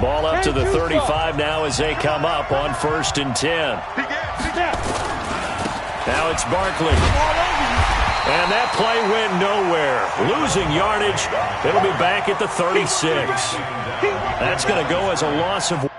Ball up to the 35 now as they come up on 1st and 10. Now it's Barkley. And that play went nowhere. Losing yardage. It'll be back at the 36. That's going to go as a loss of...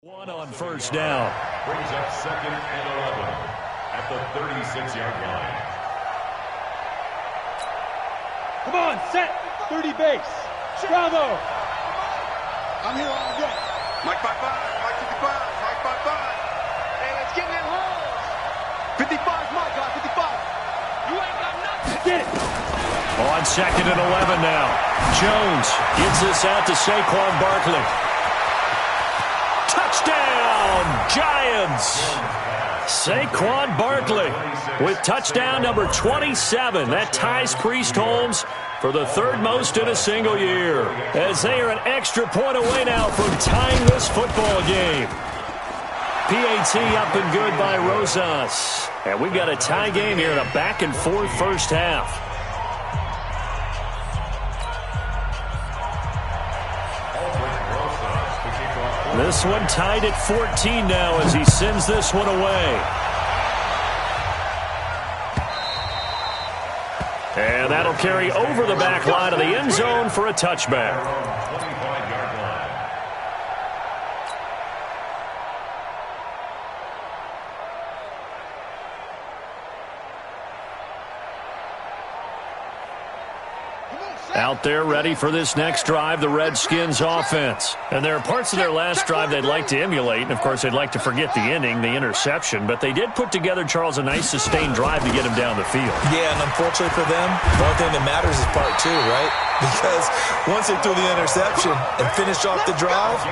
One on 1st down. Brings up 2nd and 11 at the 36-yard line. Come on, set. 30 base. Bravo. I'm here all day. Mike 55, Mike 55, Mike 55. Hey, let's get in that hole. 55, Mike, 55. You ain't got nothing. Get it. On 2nd and 11 now. Jones gives this out to Saquon Barkley. Touchdown, Giants! Saquon Barkley with touchdown number 27. That ties Priest Holmes for the 3rd most in a single year, as they are an extra point away now from tying this football game. PAT up and good by Rosas. And we've got a tie game here in a back-and-forth first half. This one tied at 14 now as he sends this one away. And that'll carry over the back line of the end zone for a touchback. Out there ready for this next drive, the Redskins offense. And there are parts of their last drive they'd like to emulate. And, of course, they'd like to forget the ending, the interception. But they did put together, Charles, a nice sustained drive to get him down the field. Yeah, and unfortunately for them, the only thing that matters is part 2, right? Because once they threw the interception and finished off the drive,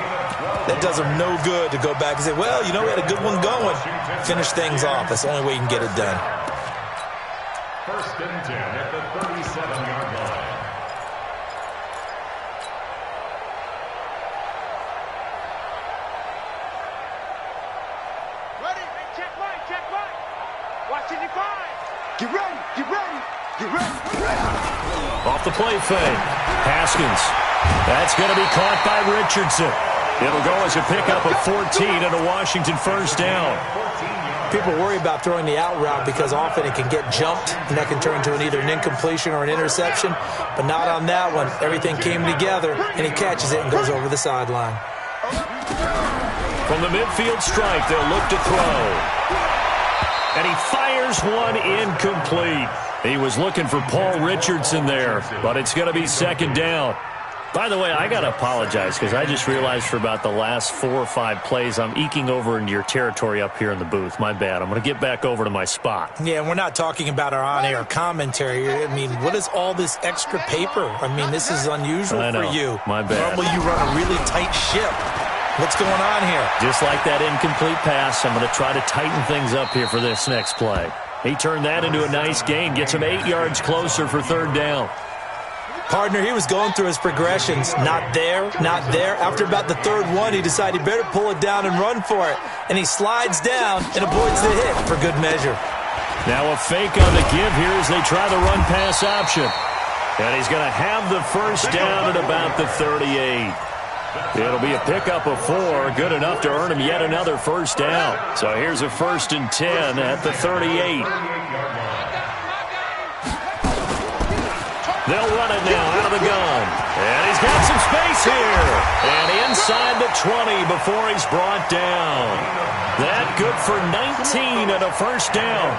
that does them no good to go back and say, well, you know, we had a good one going. Finish things off. That's the only way you can get it done. 1st and 10 at the 37-yard line. Get ready, get ready, get ready. Off the play fake. Haskins. That's going to be caught by Richardson. It'll go as a pickup of 14 and a Washington 1st down. People worry about throwing the out route because often it can get jumped, and that can turn into either an incompletion or an interception. But not on that one. Everything came together, and he catches it and goes over the sideline. From the midfield strike, they'll look to throw. And he fires one incomplete. He was looking for Paul Richardson there, but it's going to be 2nd down. By the way, I got to apologize because I just realized for about the last 4 or 5 plays, I'm eking over into your territory up here in the booth. My bad. I'm going to get back over to my spot. Yeah, we're not talking about our on-air commentary. I mean, what is all this extra paper? I mean, this is unusual for you. My bad. Normally you run a really tight ship. What's going on here? Just like that incomplete pass, I'm going to try to tighten things up here for this next play. He turned that into a nice gain, gets him 8 yards closer for 3rd down. Partner, he was going through his progressions. Not there, not there. After about the 3rd one, he decided he better pull it down and run for it. And he slides down and avoids the hit for good measure. Now a fake on the give here as they try the run-pass option. And he's going to have the 1st down at about the 38. It'll be a pickup of 4, good enough to earn him yet another 1st down. So here's a 1st and 10 at the 38. They'll run it now out of the gun. And he's got some space here. And inside the 20 before he's brought down. That good for 19 and a 1st down.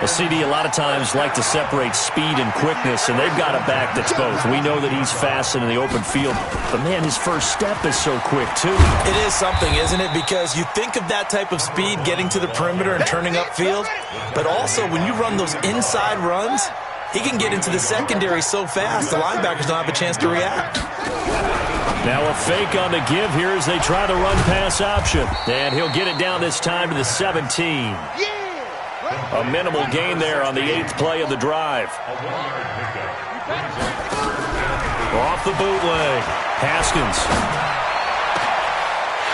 The CD a lot of times like to separate speed and quickness, and they've got a back that's both. We know that he's fast in the open field, but, man, his first step is so quick, too. It is something, isn't it? Because you think of that type of speed getting to the perimeter and turning upfield, but also when you run those inside runs, He can get into the secondary so fast, the linebackers don't have a chance to react. Now a fake on the give here as they try the run-pass option. And he'll get it down this time to the 17. A minimal gain there on the 8th play of the drive. Off the bootleg. Haskins.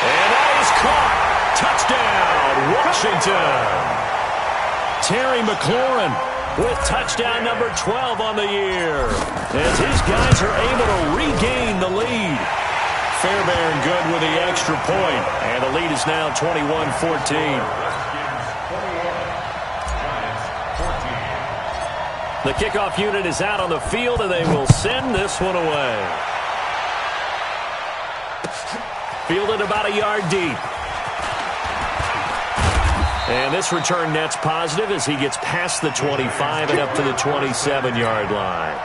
And that is caught. Touchdown, Washington. Terry McLaurin with touchdown number 12 on the year, as his guys are able to regain the lead. Fairbairn good with the extra point, and the lead is now 21-14. The kickoff unit is out on the field, and they will send this one away. Fielded about a yard deep. And this return net's positive as he gets past the 25 and up to the 27-yard line.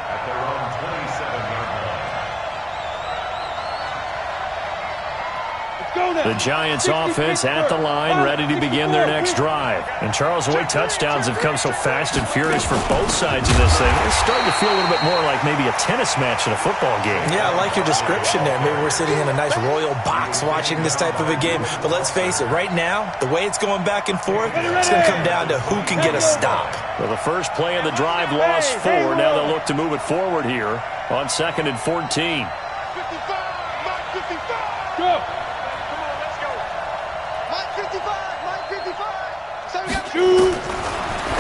The Giants offense at the line, ready to begin their next drive. And Charles, the way touchdowns have come so fast and furious for both sides of this thing, it's starting to feel a little bit more like maybe a tennis match in a football game. Yeah, I like your description there. Maybe we're sitting in a nice royal box watching this type of a game. But let's face it, right now, the way it's going back and forth, it's going to come down to who can get a stop. Well, the first play of the drive lost 4. Now they'll look to move it forward here on 2nd and 14. 55, go!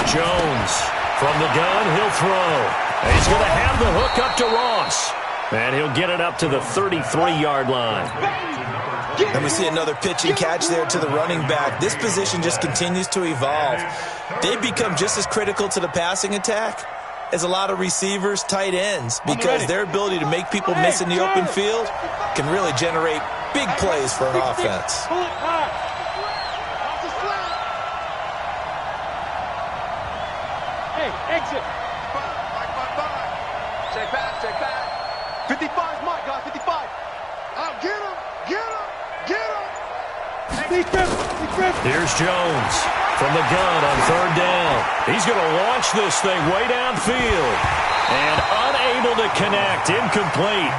Jones from the gun, he'll throw. And he's going to have the hook up to Ross. And he'll get it up to the 33-yard line. And we see another pitch and catch there to the running back. This position just continues to evolve. They become just as critical to the passing attack as a lot of receivers, tight ends, because their ability to make people miss in the open field can really generate big plays for an offense. Exit. Check back. 55 is my guy, 55. Get him. Here's Jones from the gun on 3rd down. He's going to launch this thing way downfield. And unable to connect, incomplete.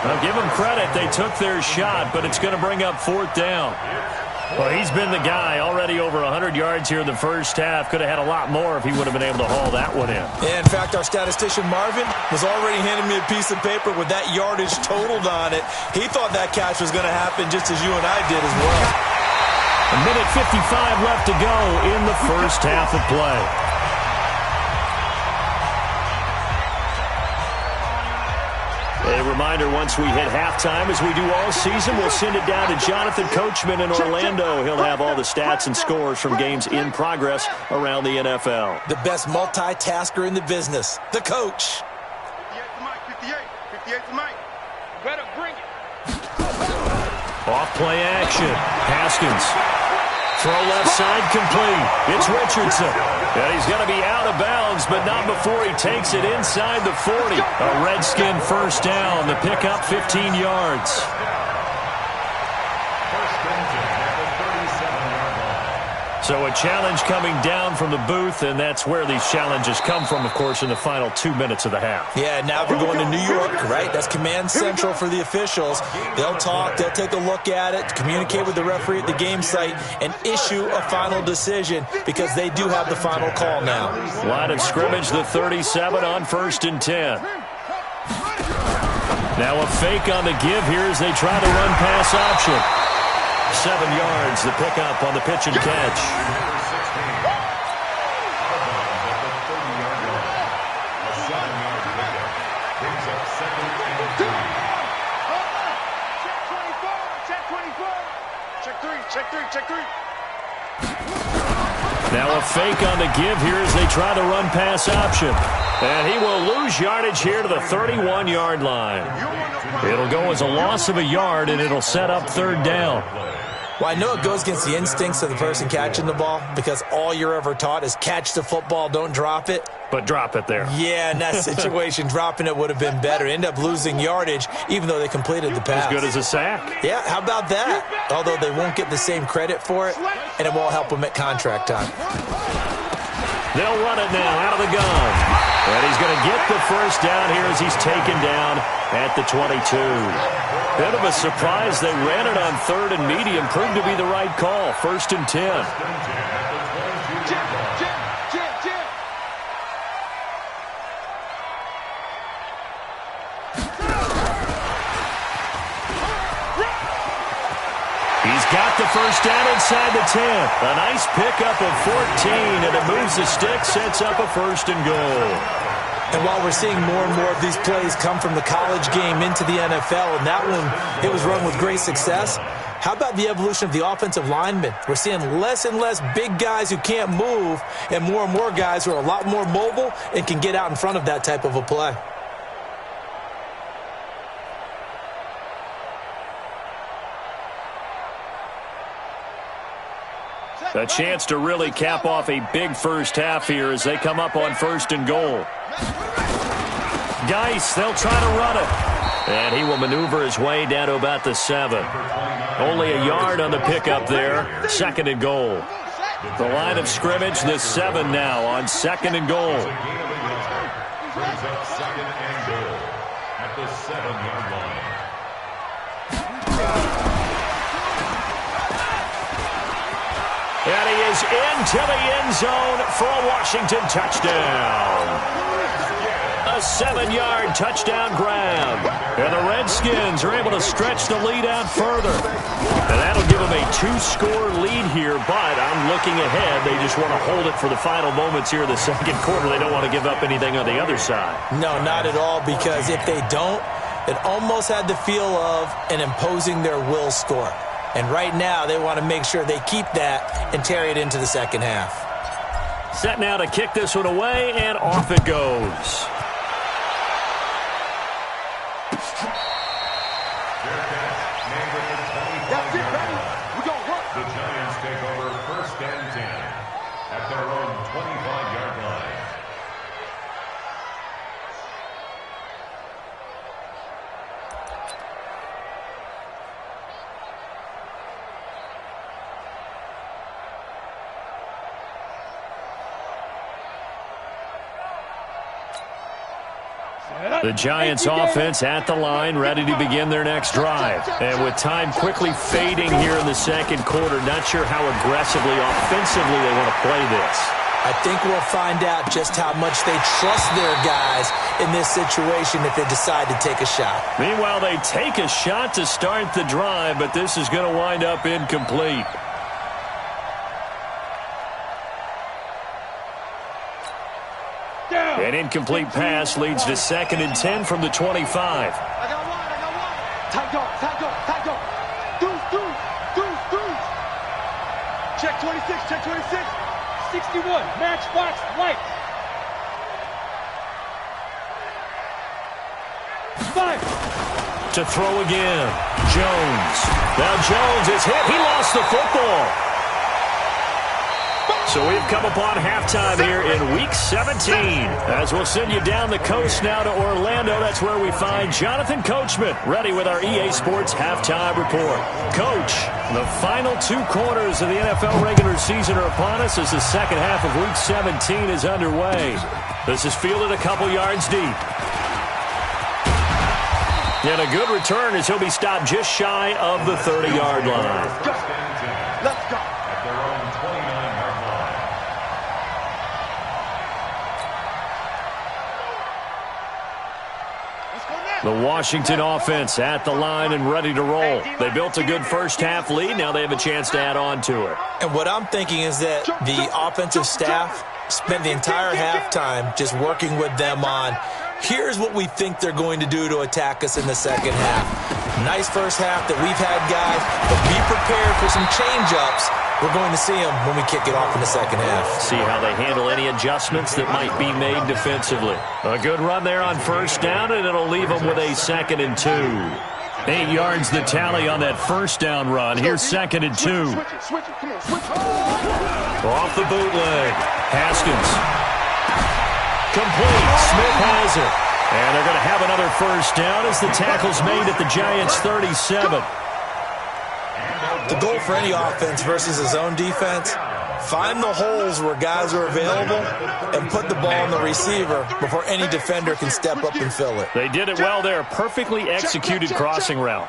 Now give them credit, they took their shot, but it's going to bring up 4th down. Well, he's been the guy, already over 100 yards here in the first half. Could have had a lot more if he would have been able to haul that one in. Yeah, in fact, our statistician Marvin was already handing me a piece of paper with that yardage totaled on it. He thought that catch was going to happen just as you and I did as well. A minute 55 left to go in the first half of play. A reminder, once we hit halftime, as we do all season, we'll send it down to Jonathan Coachman in Orlando. He'll have all the stats and scores from games in progress around the NFL. The best multitasker in the business, the coach. 58 to Mike. Better bring it. Off play action. Haskins. Throw left side complete. It's Richardson. And he's going to be out of bounds, but not before he takes it inside the 40. A Redskin first down. The pickup 15 yards. So a challenge coming down from the booth, and that's where these challenges come from, of course, in the final 2 minutes of the half. Yeah, now we're going to New York, right? That's command central for the officials. They'll talk, they'll take a look at it, communicate with the referee at the game site, and issue a final decision because they do have the final call now. Line of scrimmage, the 37 on 1st and 10. Now a fake on the give here as they try the run-pass option. 7 yards, the pickup on the pitch and catch. Check three. Now a fake on the give here as they try the run-pass option. And he will lose yardage here to the 31-yard line. It'll go as a loss of a yard, and it'll set up 3rd down. Well, I know it goes against the instincts of the person catching the ball because all you're ever taught is catch the football, don't drop it. But drop it there. Yeah, in that situation, dropping it would have been better. End up losing yardage, even though they completed the pass. As good as a sack. Yeah, how about that? Although they won't get the same credit for it, and it won't help them at contract time. They'll run it now out of the gun. And he's going to get the first down here as he's taken down at the 22. Bit of a surprise. They ran it on 3rd and medium. Proved to be the right call. 1st and 10. He's got the first down inside the 10. A nice pickup of 14, and it moves the stick, sets up a 1st and goal. And while we're seeing more and more of these plays come from the college game into the NFL, and that one, it was run with great success, how about the evolution of the offensive linemen? We're seeing less and less big guys who can't move and more guys who are a lot more mobile and can get out in front of that type of a play. A chance to really cap off a big first half here as they come up on 1st and goal. Geis, they'll try to run it. And he will maneuver his way down to about the 7. Only a yard on the pickup there. 2nd and goal. The line of scrimmage, the 7 now on 2nd and goal. Brings up 2nd and goal at the 7-yard line. And he is into the end zone for a Washington touchdown. A 7-yard touchdown grab. And the Redskins are able to stretch the lead out further. And that'll give them a 2-score lead here, but I'm looking ahead. They just want to hold it for the final moments here in the 2nd quarter. They don't want to give up anything on the other side. No, not at all, because if they don't, it almost had the feel of an imposing their will score. And right now, they want to make sure they keep that and carry it into the 2nd half. Set now to kick this one away, and off it goes. That's it, baby. We're going to work. The Giants take over 1st and 10 at their own 25-yard line. The Giants offense at the line, ready to begin their next drive. And with time quickly fading here in the 2nd quarter, not sure how aggressively, offensively they want to play this. I think we'll find out just how much they trust their guys in this situation if they decide to take a shot. Meanwhile, they take a shot to start the drive, but this is going to wind up incomplete. An incomplete pass leads to 2nd and 10 from the 25. I got one. Tight go. Deuce. Check 26. 61, matchbox light. 5. To throw again. Jones. Now Jones is hit. He lost the football. So we've come upon halftime here in Week 17. As we'll send you down the coast now to Orlando. That's where we find Jonathan Coachman, ready with our EA Sports Halftime Report. Coach, the final 2 quarters of the NFL regular season are upon us as the 2nd half of Week 17 is underway. This is fielded a couple yards deep. And a good return as he'll be stopped just shy of the 30-yard line. Let's go. At their own 29-yard line. The Washington offense at the line and ready to roll. They built a good first half lead. Now they have a chance to add on to it. And what I'm thinking is that the offensive staff spent the entire halftime just working with them on, here's what we think they're going to do to attack us in the 2nd half. Nice first half that we've had, guys, but be prepared for some change-ups. We're going to see them when we kick it off in the 2nd half. See how they handle any adjustments that might be made defensively. A good run there on first down, and it'll leave them with a 2nd and 2. 8 yards the tally on that first down run. Here's 2nd and 2. Switch it. Come on, switch it. Off the bootleg. Haskins. Complete. Smith has it. And they're going to have another first down as the tackle's made at the Giants' 37. The goal for any offense versus a zone defense Find the holes where guys are available and put the ball on the receiver before any defender can step up and fill it. They did it well there. Perfectly executed crossing route.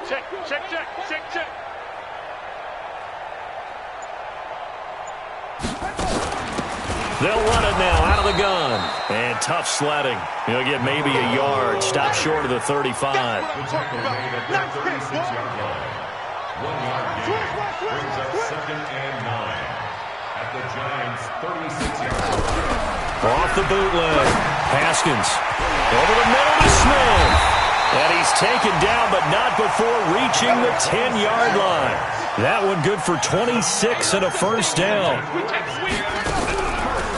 Check. They'll run it now out of the gun. And tough sledding. He'll get maybe a yard. Stop short of the 35. The tackle made at the 36-yard line. 1 yard gain brings up 2nd and 9 at the Giants' 36-yard line. Off the bootleg. Haskins over the middle to Smith. And he's taken down, but not before reaching the 10-yard line. That one good for 26 and a first down.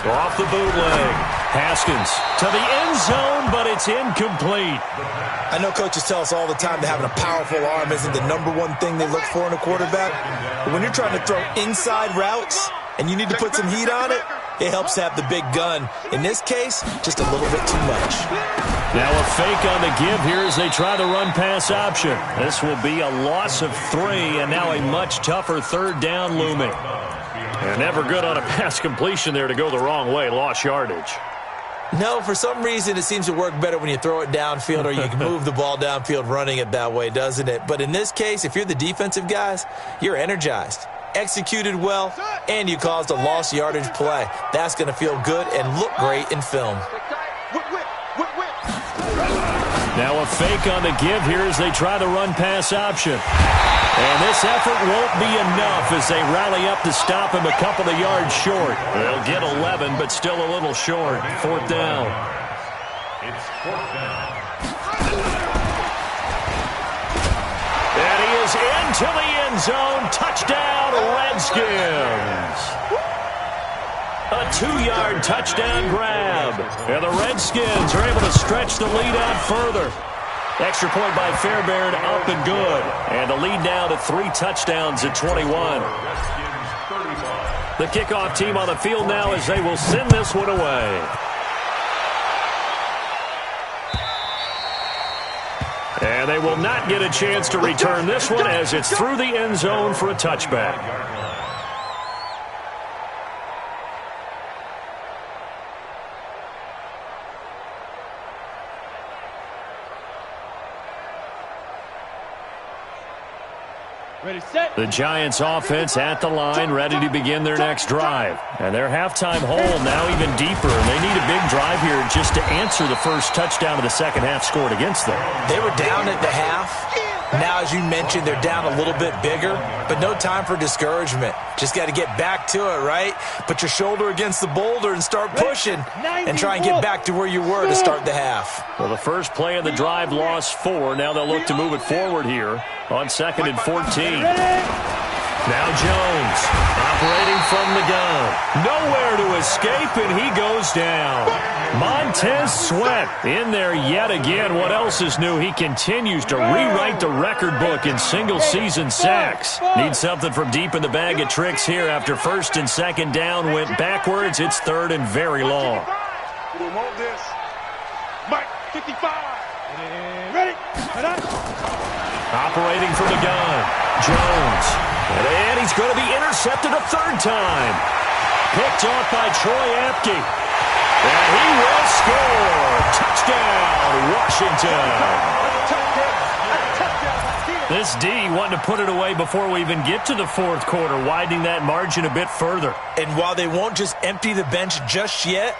Off the bootleg. Haskins to the end zone, but it's incomplete. I know coaches tell us all the time that having a powerful arm isn't the #1 thing they look for in a quarterback. But when you're trying to throw inside routes and you need to put some heat on it, it helps to have the big gun. In this case, just a little bit too much. Now a fake on the give here as they try the run-pass option. This will be a loss of 3, and now a much tougher 3rd down looming. And never good on a pass completion there to go the wrong way. Lost yardage. No, for some reason it seems to work better when you throw it downfield or you can move the ball downfield running it that way, doesn't it? But in this case, if you're the defensive guys, you're energized, executed well, and you caused a lost yardage play. That's going to feel good and look great in film. Now a fake on the give here as they try the run-pass option. And this effort won't be enough as they rally up to stop him a couple of yards short. They'll get 11, but still a little short. 4th down. It's 4th down. And he is into the end zone. Touchdown, Redskins. A 2-yard touchdown grab. And the Redskins are able to stretch the lead out further. Extra point by Fairbairn, up and good. And the lead now to 3 touchdowns at 21. The kickoff team on the field now as they will send this one away. And they will not get a chance to return this one as it's through the end zone for a touchback. Ready, set. The Giants offense at the line, ready to begin their next drive. And their halftime hole now even deeper, and they need a big drive here just to answer the first touchdown of the second half scored against them. They were down at the half. Now, as you mentioned, they're down a little bit bigger, but no time for discouragement. Just got to get back to it, right? Put your shoulder against the boulder and start pushing and try and get back to where you were to start the half. Well, the first play of the drive lost 4. Now they'll look to move it forward here on 2nd and 14. Now Jones operating from the gun. Nowhere to escape, and he goes down. Montez Sweat in there yet again. What else is new? He continues to rewrite the record book in single-season sacks. Needs something from deep in the bag of tricks here after 1st and 2nd down went backwards. It's 3rd and very long. Remote this. Mike, 55. Ready. Operating from the gun. Jones. And he's going to be intercepted a 3rd time. Picked off by Troy Apke. And he will score. Touchdown, Washington. This D wanting to put it away before we even get to the 4th quarter, widening that margin a bit further. And while they won't just empty the bench just yet,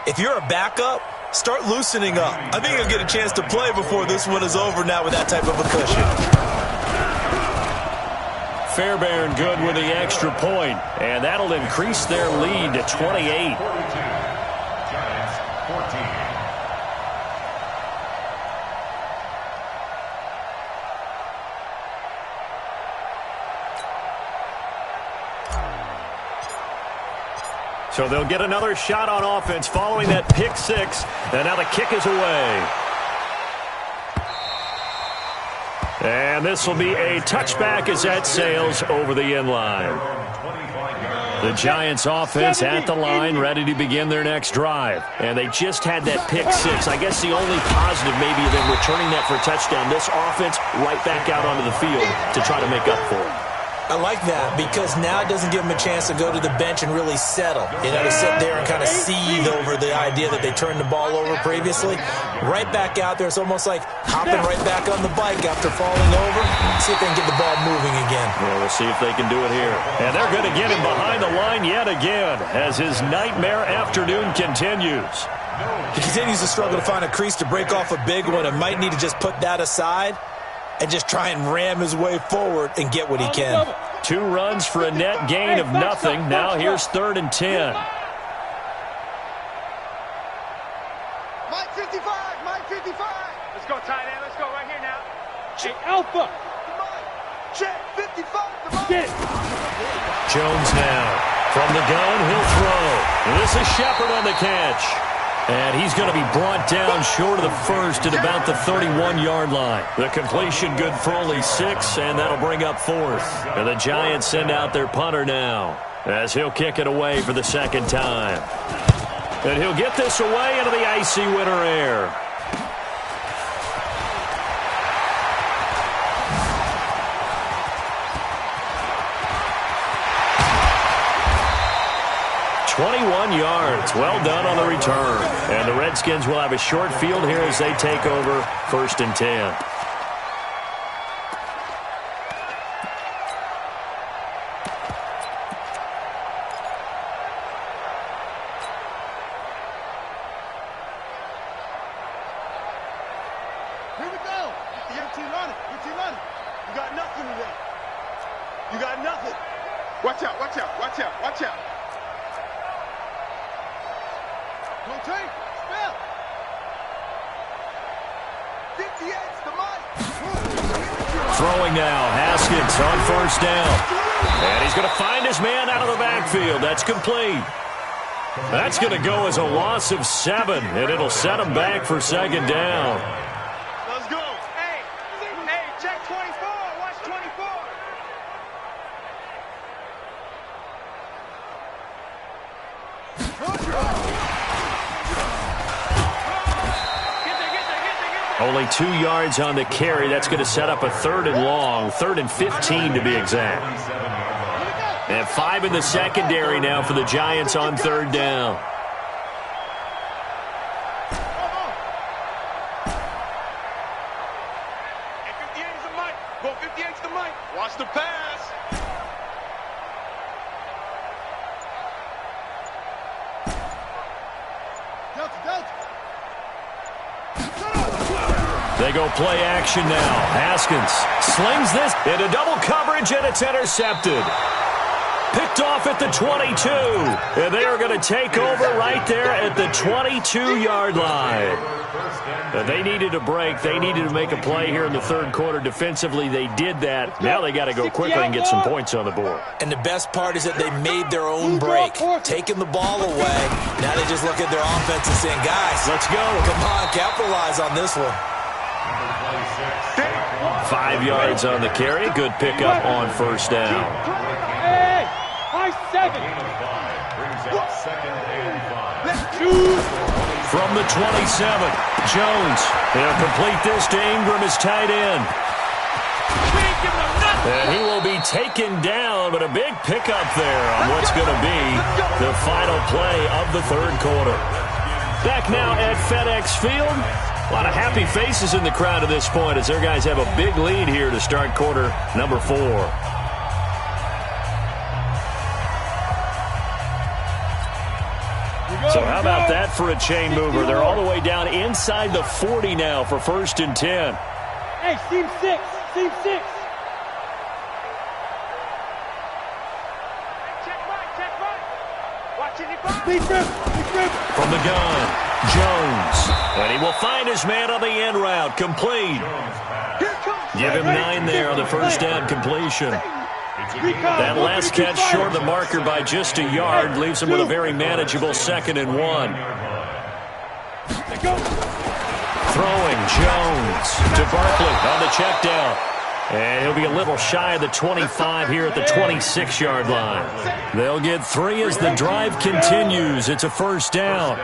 if you're a backup, start loosening up. I think you'll get a chance to play before this one is over now with that type of a cushion. Fairbairn good with the extra point, and that'll increase their lead to 28. 42. Giants 14. So they'll get another shot on offense following that pick 6, and now the kick is away. And this will be a touchback as that sails over the end line. The Giants offense at the line, ready to begin their next drive. And they just had that pick 6. I guess the only positive maybe of them returning that for a touchdown. This offense right back out onto the field to try to make up for it. I like that because now it doesn't give them a chance to go to the bench and really settle. You know, to sit there and kind of seethe over the idea that they turned the ball over previously. Right back out there. It's almost like hopping right back on the bike after falling over. See if they can get the ball moving again. Yeah, we'll see if they can do it here. And they're going to get him behind the line yet again as his nightmare afternoon continues. He continues to struggle to find a crease to break off a big one and might need to just put that aside and just try and ram his way forward and get what he can. 2 runs for a net gain of nothing. Now here's 3rd and 10. Mike 55, Mike 55. Let's go, tight end. Let's go right here now. Hey, Alpha. Check 55 to Mike. Get it. Jones now. From the gun, he'll throw. This is Shepard on the catch. And he's going to be brought down short of the first at about the 31-yard line. The completion good for only 6, and that'll bring up 4th. And the Giants send out their punter now as he'll kick it away for the 2nd time. And he'll get this away into the icy winter air. .21 yards. Well done on the return. And the Redskins will have a short field here as they take over 1st and 10. Here we go. You're too running. You're too running. You got nothing today. You got nothing. Watch out, watch out, watch out, watch out. Don't take. Spell. 58's the Mike. Throwing now. Haskins on 1st down. And he's going to find his man out of the backfield. That's complete. That's going to go as a loss of 7, and it'll set him back for 2nd down. Let's go. Hey, check 24. Watch 24. Only 2 yards on the carry. That's going to set up a 3rd and long, 3rd and 15 to be exact. And 5 in the secondary now for the Giants on 3rd down. Hey, 58's the Mike. Go 58's the Mike. Watch the pass. Delta. They go play action now. Haskins slings this into double coverage, and it's intercepted. Picked off at the 22. And they are going to take over right there at the 22-yard line. They needed a break. They needed to make a play here in the 3rd quarter. Defensively, they did that. Now they got to go quickly and get some points on the board. And the best part is that they made their own break, taking the ball away. Now they just look at their offense and saying, guys, Let's go. Come on, capitalize on this one. 5 yards on the carry. Good pickup on 1st down. Hey, high 7. Brings up 2nd and 5. From the 27, Jones. He'll complete this to Ingram as tight end. And he will be taken down, but a big pickup there on what's going to be the final play of the 3rd quarter. Back now at FedEx Field. A lot of happy faces in the crowd at this point as their guys have a big lead here to start quarter number 4. So how about that for a chain mover? They're all the way down inside the 40 now for 1st and 10. Hey, seam 6. Seam 6. Check right. Watch it. Please rip. From the gun, Jones. And he will find his man on the end route. Complete. Give him 9 there on the 1st down completion. That last catch short of the marker by just a yard leaves him with a very manageable 2nd and 1. Throwing Jones to Barkley on the check down. And he'll be a little shy of the 25 here at the 26-yard line. They'll get 3 as the drive continues. It's a 1st down.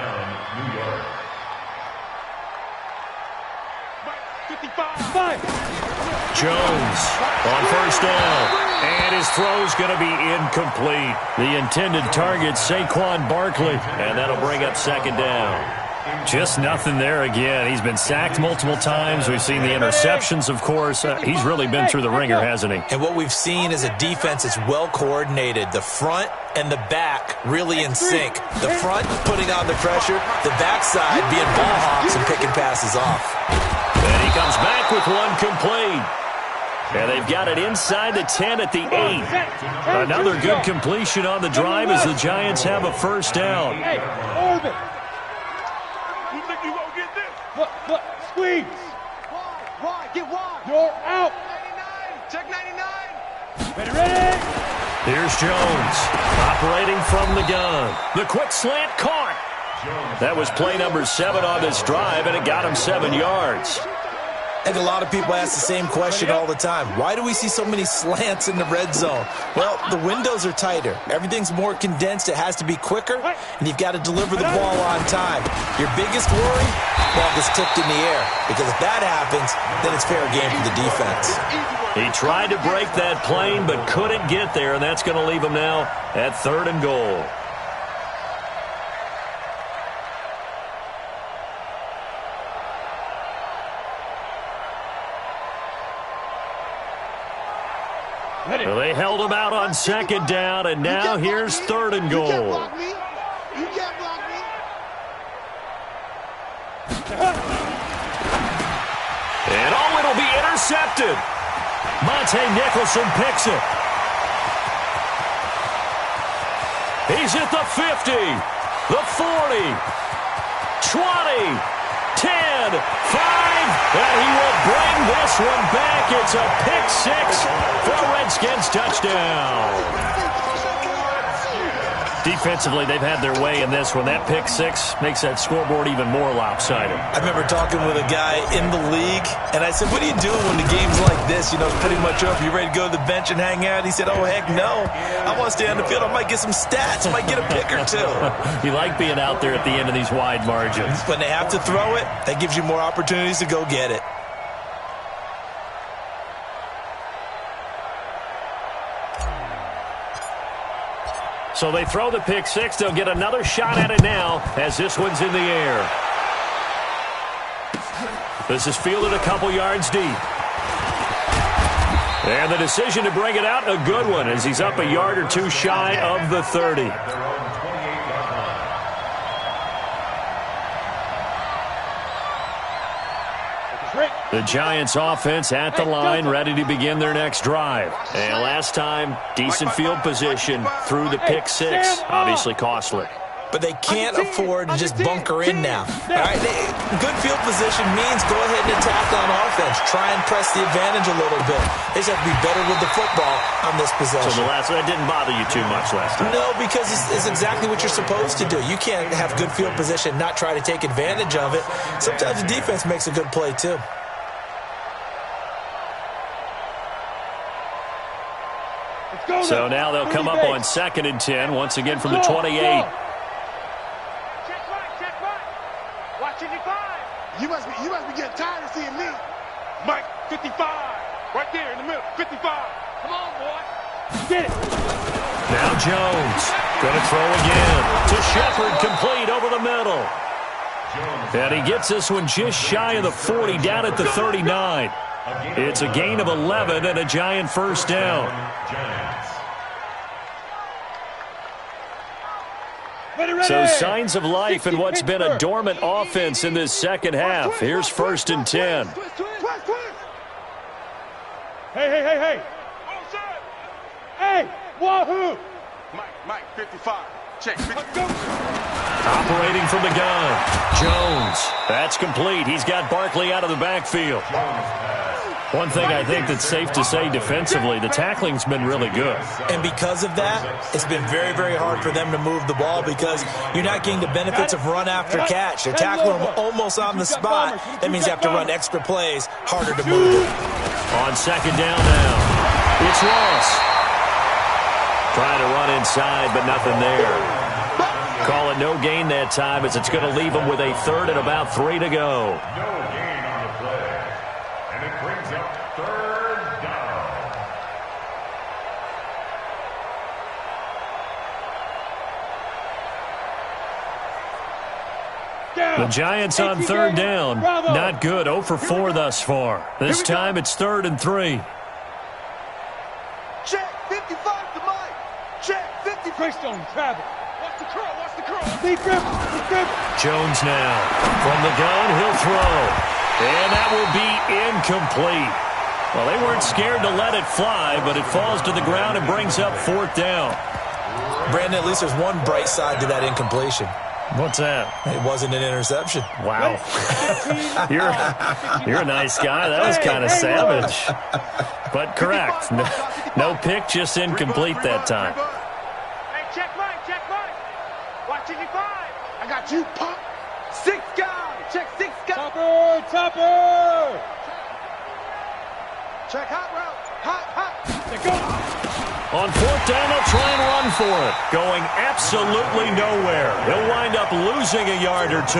Jones on 1st down. And his throw's going to be incomplete. The intended target, Saquon Barkley. And that'll bring up second down. Just nothing there again. He's been sacked multiple times. We've seen the interceptions, of course. He's really been through the ringer, hasn't he? And what we've seen is a defense that's well coordinated. The front and the back really in sync. The front putting on the pressure, the backside being ball hawks and picking passes off. And he comes back with one complete. And they've got it inside the 10 at the 8. Another good completion on the drive as the Giants have a first down. Hey, Orbit. You think you gonna get this? Look, squeeze. Wide, get wide. You're out. 99, check 99. Ready? Here's Jones, operating from the gun. The quick slant caught. That was play number 7 on this drive, and it got him 7 yards. I think a lot of people ask the same question all the time. Why do we see so many slants in the red zone? Well, the windows are tighter. Everything's more condensed. It has to be quicker, and you've got to deliver the ball on time. Your biggest worry? Ball gets tipped in the air. Because if that happens, then it's fair game for the defense. He tried to break that plane, but couldn't get there, and that's going to leave him now at 3rd and goal. Well, they held him out on 2nd down, and now here's 3rd and goal. You can't block me. You can't block me. And it'll be intercepted. Monte Nicholson picks it. He's at the 50, the 40, 20, 10, 5, and he will bring this one back. It's a pick 6 for a Redskins touchdown. Defensively, they've had their way in this one. That pick 6 makes that scoreboard even more lopsided. I remember talking with a guy in the league, and I said, what are you doing when the game's like this? You know, it's pretty much over. You ready to go to the bench and hang out? He said, oh, heck no. I want to stay on the field. I might get some stats. I might get a pick or two. You like being out there at the end of these wide margins. When they have to throw it, that gives you more opportunities to go get it. So they throw the pick 6. They'll get another shot at it now as this one's in the air. This is fielded a couple yards deep. And the decision to bring it out, a good one, as he's up a yard or two shy of the 30. The Giants offense at the line, ready to begin their next drive. And last time, decent field position through the pick 6. Obviously costly. But they can't afford to just bunker in now. All right, good field position means go ahead and attack on offense. Try and press the advantage a little bit. They just have to be better with the football on this possession. So that didn't bother you too much last time? No, because it's exactly what you're supposed to do. You can't have good field position, not try to take advantage of it. Sometimes the defense makes a good play, too. So now they'll come up on 2nd and 10, once again from the 28. Check right. Watch 55. You must be getting tired of seeing me. Mike, 55. Right there in the middle, 55. Come on, boy. Get it. Now Jones going to throw again to Shepard, complete over the middle. And he gets this one just shy of the 40, down at the 39. It's a gain of 11 and a Giant first down. So signs of life in what's been a dormant offense in this second half. Here's 1st and 10. Hey. Hey, wahoo! Mike, 55. Check, 55. Operating from the gun, Jones. That's complete. He's got Barkley out of the backfield. One thing I think that's safe to say defensively, the tackling's been really good. And because of that, it's been very, very hard for them to move the ball because you're not getting the benefits of run after catch. They're tackling them almost on the spot. That means you have to run extra plays, harder to move it. On 2nd down now, it's Ross. Trying to run inside, but nothing there. Call it no gain that time as it's going to leave them with a 3rd and about 3 to go. The Giants on third down. Not good. 0 for 4 thus far. This time it's 3rd and 3. Check 55 to Mike. Check 50. Greystone, travel. Watch the curl. Watch the curl. Deep dribble. Deep dribble. Jones now. From the gun, he'll throw. And that will be incomplete. Well, they weren't scared to let it fly, but it falls to the ground and brings up 4th down. Brandon, at least there's one bright side to that incompletion. What's that? It wasn't an interception. Wow. You're a nice guy. That was kind of savage. But correct. No pick, just incomplete that time. Hey, check Mike. Check Mike. Watch 55. I got you, pop. 6 guys. Check 6 guys. Topper. Check hot route. Hot. Let go. On 4th down, they'll try and run for it. Going absolutely nowhere. He'll wind up losing a yard or 2.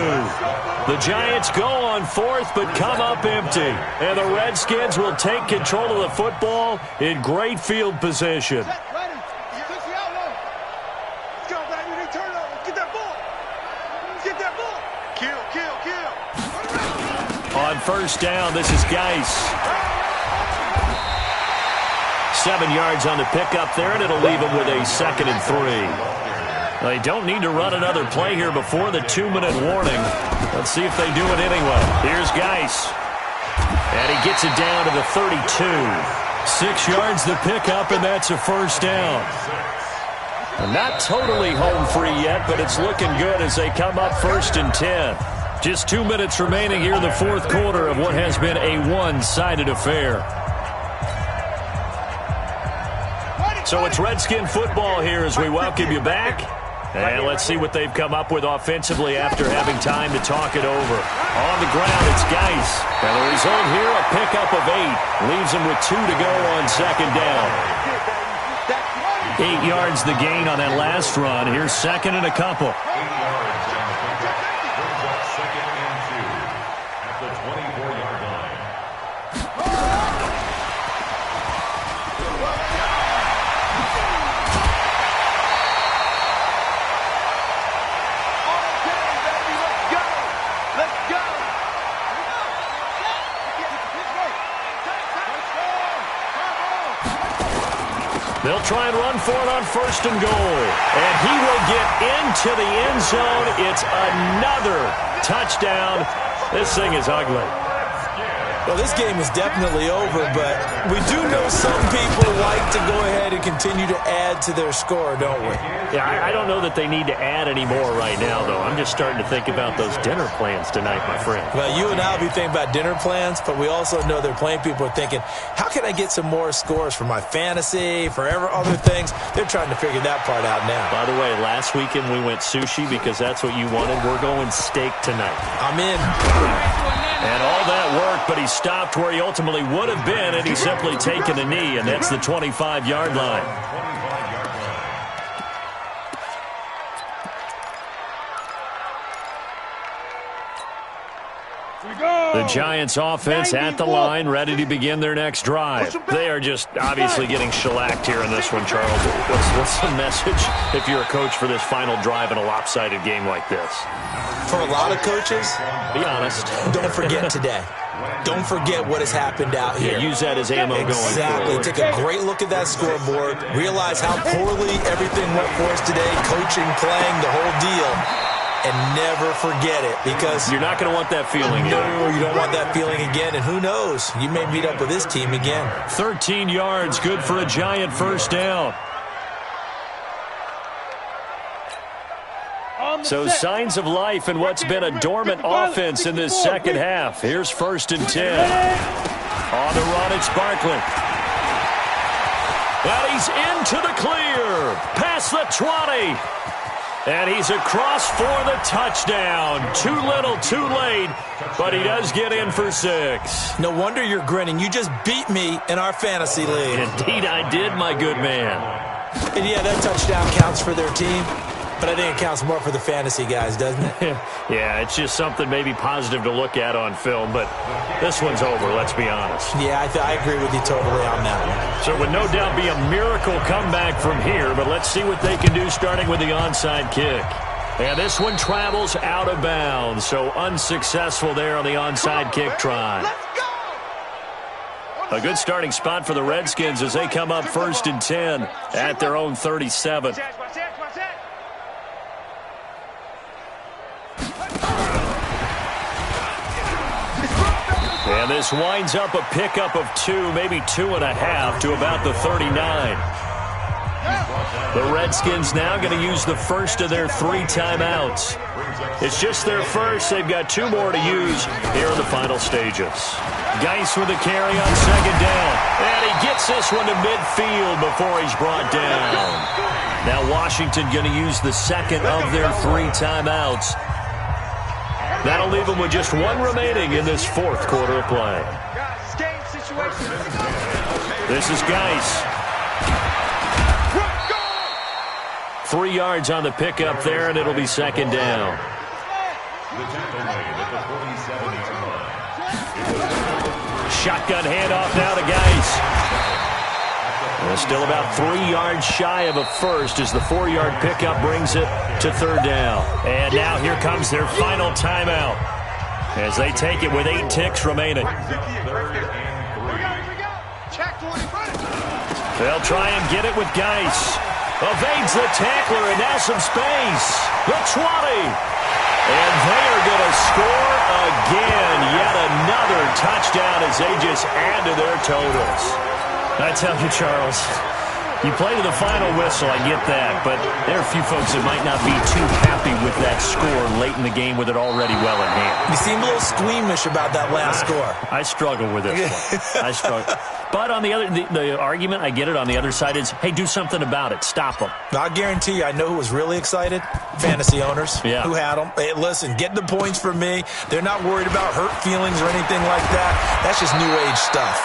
The Giants go on 4th, but come up empty. And the Redskins will take control of the football in great field position. Ready. Let's go, baby. They turn it over. Get that ball. Get that ball. Kill. On 1st down, this is Geis. 7 yards on the pickup there, and it'll leave them with a 2nd and 3. They don't need to run another play here before the 2-minute warning. Let's see if they do it anyway. Here's Geis. And he gets it down to the 32. 6 yards the pickup, and that's a 1st down. Not totally home free yet, but it's looking good as they come up 1st and 10. Just 2 minutes remaining here in the 4th quarter of what has been a one-sided affair. So it's Redskin football here as we welcome you back. And let's see what they've come up with offensively after having time to talk it over. On the ground, it's Geis. And the result here, a pickup of 8. Leaves them with 2 to go on 2nd down. 8 yards the gain on that last run. Here's 2nd and a couple. 8 yards on the pickup. Brings up 2nd and 2 at the 24-yard line. They'll try and run for it on 1st and goal. And he will get into the end zone. It's another touchdown. This thing is ugly. Well, this game is definitely over, but we do know some people like to go ahead and continue to add to their score, don't we? Yeah, I don't know that they need to add any more right now, though. I'm just starting to think about those dinner plans tonight, my friend. Well, you and I will be thinking about dinner plans, but we also know they're playing people are thinking, how can I get some more scores for my fantasy, for other things? They're trying to figure that part out now. By the way, last weekend we went sushi because that's what you wanted. We're going steak tonight. I'm in. And all that work, but he stopped where he ultimately would have been, and he's simply taken a knee, and that's the 25-yard line. The Giants offense at the line, ready to begin their next drive. They are just obviously getting shellacked here in this one, Charles. What's the message if you're a coach for this final drive in a lopsided game like this? For a lot of coaches, be honest. Don't forget today. Don't forget what has happened out here. Yeah, use that as ammo going forward. Exactly. Take a great look at that scoreboard. Realize how poorly everything went for us today. Coaching, playing, the whole deal. And never forget it, because you're not going to want that feeling. No, you don't want that feeling again. And who knows? You may meet up with this team again. 13 yards, good for a Giant 1st down. So signs of life in what's been a dormant offense in this second half. Here's 1st and 10. On the run, it's Barkley. And he's into the clear. Past the 20. And he's across for the touchdown. Too little, too late, but he does get in for 6. No wonder you're grinning. You just beat me in our fantasy league. Indeed I did, my good man. And yeah, that touchdown counts for their team, but I think it counts more for the fantasy guys, doesn't it? Yeah, it's just something maybe positive to look at on film, but this one's over, let's be honest. Yeah, I agree with you totally on that one. So it would no doubt be a miracle comeback from here, but let's see what they can do starting with the onside kick. And this one travels out of bounds, so unsuccessful there on the onside kick try. A good starting spot for the Redskins as they come up 1st and 10 at their own 37. And this winds up a pickup of 2, maybe 2.5 to about the 39. The Redskins now going to use the first of their 3 timeouts. It's just their first. They've got 2 more to use here in the final stages. Geis with a carry on 2nd down. And he gets this one to midfield before he's brought down. Now Washington going to use the second of their 3 timeouts. That'll leave them with just 1 remaining in this 4th quarter of play. This is Geis. 3 yards on the pickup there, and it'll be 2nd down. Shotgun handoff now to Geis. And still about 3 yards shy of a first as the 4-yard pickup brings it to 3rd down. And now here comes their final timeout as they take it with 8 ticks remaining. They'll try and get it with Geis. Evades the tackler, and now some space. The 20. And they are going to score again. Yet another touchdown as they just add to their totals. I tell you, Charles, you play to the final whistle, I get that, but there are a few folks that might not be too happy with that score late in the game with it already well in hand. You seem a little squeamish about that last score. I struggle with this one. I struggle. But on the other, the argument, I get it, on the other side is, hey, do something about it. Stop them. I guarantee you, I know who was really excited. Fantasy owners who had them. Hey, listen, get the points for me. They're not worried about hurt feelings or anything like that. That's just new age stuff.